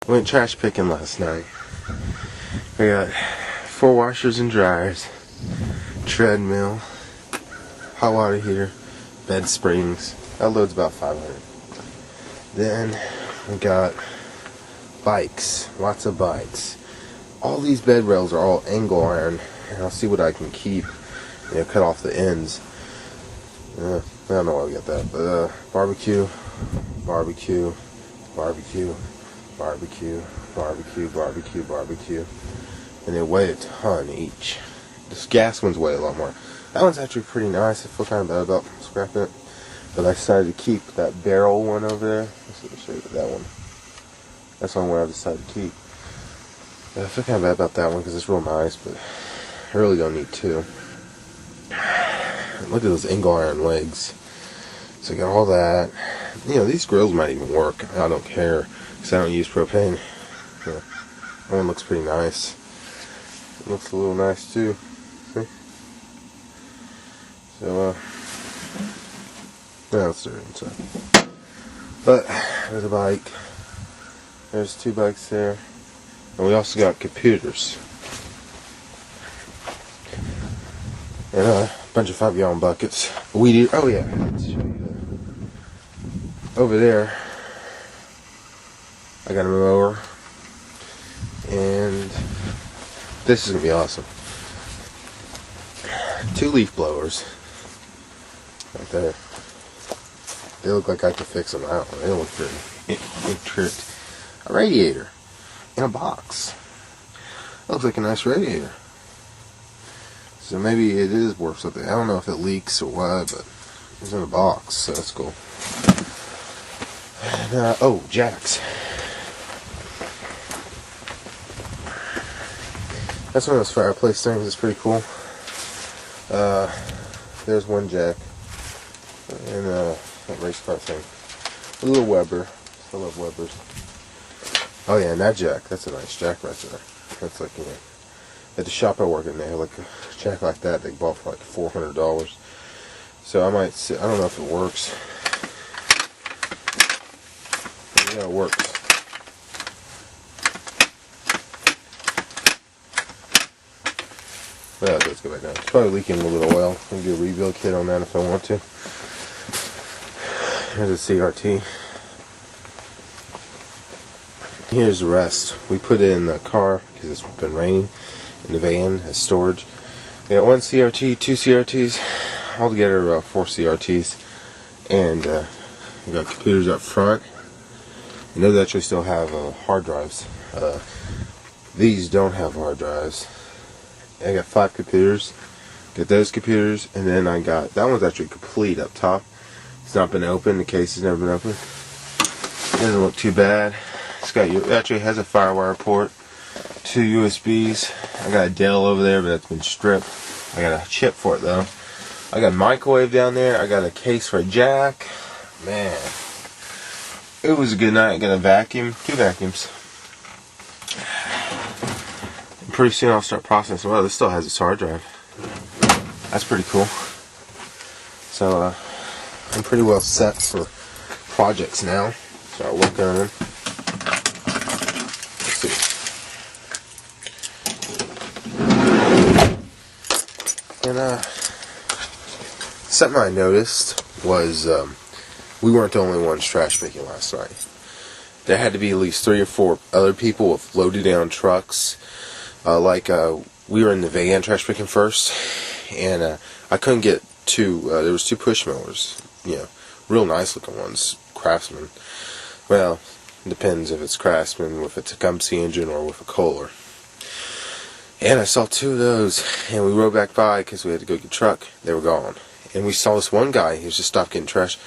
Went trash picking last night. I got 4 washers and dryers, treadmill, hot water heater, bed springs. That loads about 500. Then we got bikes, lots of bikes. All these bed rails are all angle iron, and I'll see what I can keep. Cut off the ends. I don't know why we got that, but barbecue, barbecue, barbecue, barbecue, barbecue, barbecue, barbecue, and they weigh a ton each. This gas ones weigh a lot more. That one's actually pretty nice. I feel kind of bad about scrapping it, but I decided to keep that barrel one over there. Let's show you that one. That's the one I decided to keep. I feel kind of bad about that one because it's real nice, but I really don't need 2. Look at those angle iron legs. So I got all that. These grills might even work. I don't care because I don't use propane. That one looks pretty nice. It looks a little nice too. See? So now let's do it inside. But there's a bike. There's 2 bikes there, and we also got computers and a bunch of 5-gallon buckets. Weed eater. Oh yeah, let's show you that. Over there, I got a mower, and this is gonna be awesome. 2 leaf blowers, right there. They look like I could fix them. I don't know. They don't look very intricate. A radiator in a box. That looks like a nice radiator. So maybe it is worth something. I don't know if it leaks or what, but it's in a box, so that's cool. And, oh, jacks. That's one of those fireplace things. It's pretty cool. There's one jack. And that race car thing. A little Weber. I love Webers. Oh yeah, and that jack. That's a nice jack right there. That's like, at the shop I work in, they have like a jack like that they bought for like $400. So I might see, I don't know if it works. But yeah, it works. Yeah, let's go back down. It's probably leaking a little bit of oil. I'm gonna do a rebuild kit on that if I want to. Here's a CRT. Here's the rest. We put it in the car because it's been raining, in the van as storage. We got 1 CRT, 2 CRTs, altogether 4 CRTs, and we got computers up front. And those actually still have hard drives. These don't have hard drives. I got 5 computers. Got those computers, and then I got that one's actually complete up top. It's not been opened. The case has never been opened. It doesn't look too bad. It's got it actually has a FireWire port, 2 USBs. I got a Dell over there, but that's been stripped. I got a chip for it though. I got a microwave down there. I got a case for a jack. Man, it was a good night. I got a vacuum, 2 vacuums. And pretty soon I'll start processing. Well, this still has its hard drive. That's pretty cool. So I'm pretty well set for projects now. Start working on them. And something I noticed was we weren't the only ones trash picking last night. There had to be at least 3 or 4 other people with loaded down trucks. We were in the van trash picking first, and I couldn't get 2. There was 2 push mowers, real nice looking ones, Craftsman. Well, it depends if it's Craftsman with a Tecumseh engine or with a Kohler. And I saw 2 of those, and we rode back by because we had to go get a truck. They were gone. And we saw this one guy, he was just stopped getting trash.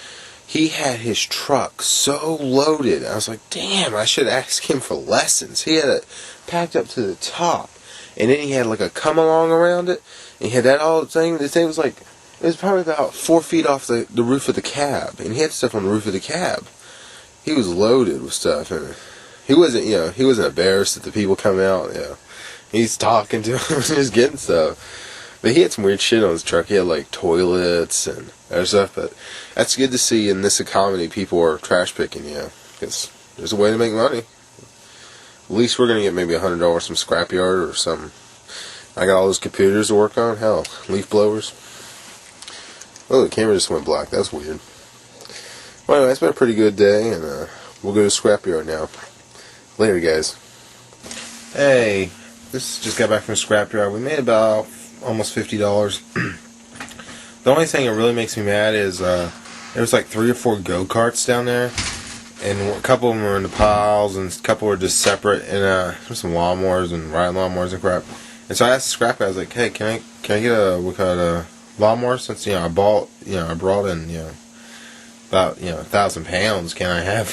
He had his truck so loaded. I was like, damn, I should ask him for lessons. He had it packed up to the top. And then he had like a come along around it. And he had that all thing. The thing was like, it was probably about 4 feet off the roof of the cab. And he had stuff on the roof of the cab. He was loaded with stuff. And he wasn't, he wasn't embarrassed that the people come out, He's talking to him, just getting stuff. But he had some weird shit on his truck. He had like toilets and other stuff. But that's good to see in this economy people are trash picking, because there's a way to make money. At least we're gonna get maybe $100 from scrapyard or something. I got all those computers to work on. Hell, leaf blowers. Oh, the camera just went black. That's weird. Well, anyway, it's been a pretty good day, and we'll go to scrapyard now. Later, guys. Hey, this just got back from scrapyard. We made about almost $50. The only thing that really makes me mad is there was like 3 or 4 go-karts down there, and a couple of them were in the piles, and a couple were just separate, and there's some lawnmowers and riding lawnmowers and crap. And so I asked the scrap guy, I was like, hey, can I get a lawnmower, since I brought in about 1,000 pounds. Can I have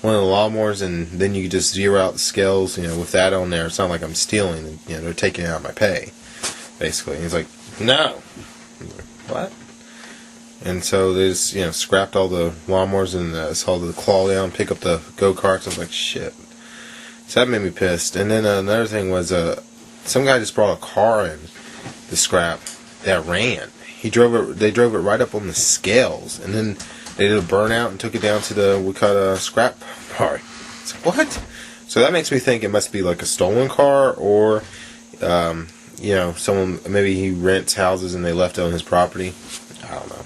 one of the lawnmowers, and then you could just zero out the scales with that on there? It's not like I'm stealing, and they're taking out my pay basically. And he's like, no. What? And so they just scrapped all the lawnmowers and saw the claw down, pick up the go-karts. I was like, shit. So that made me pissed. And then another thing was some guy just brought a car in to scrap that ran. They drove it right up on the scales, and then they did a burnout and took it down to the scrap part. So what? So that makes me think it must be like a stolen car, or someone, maybe he rents houses and they left it on his property. I don't know.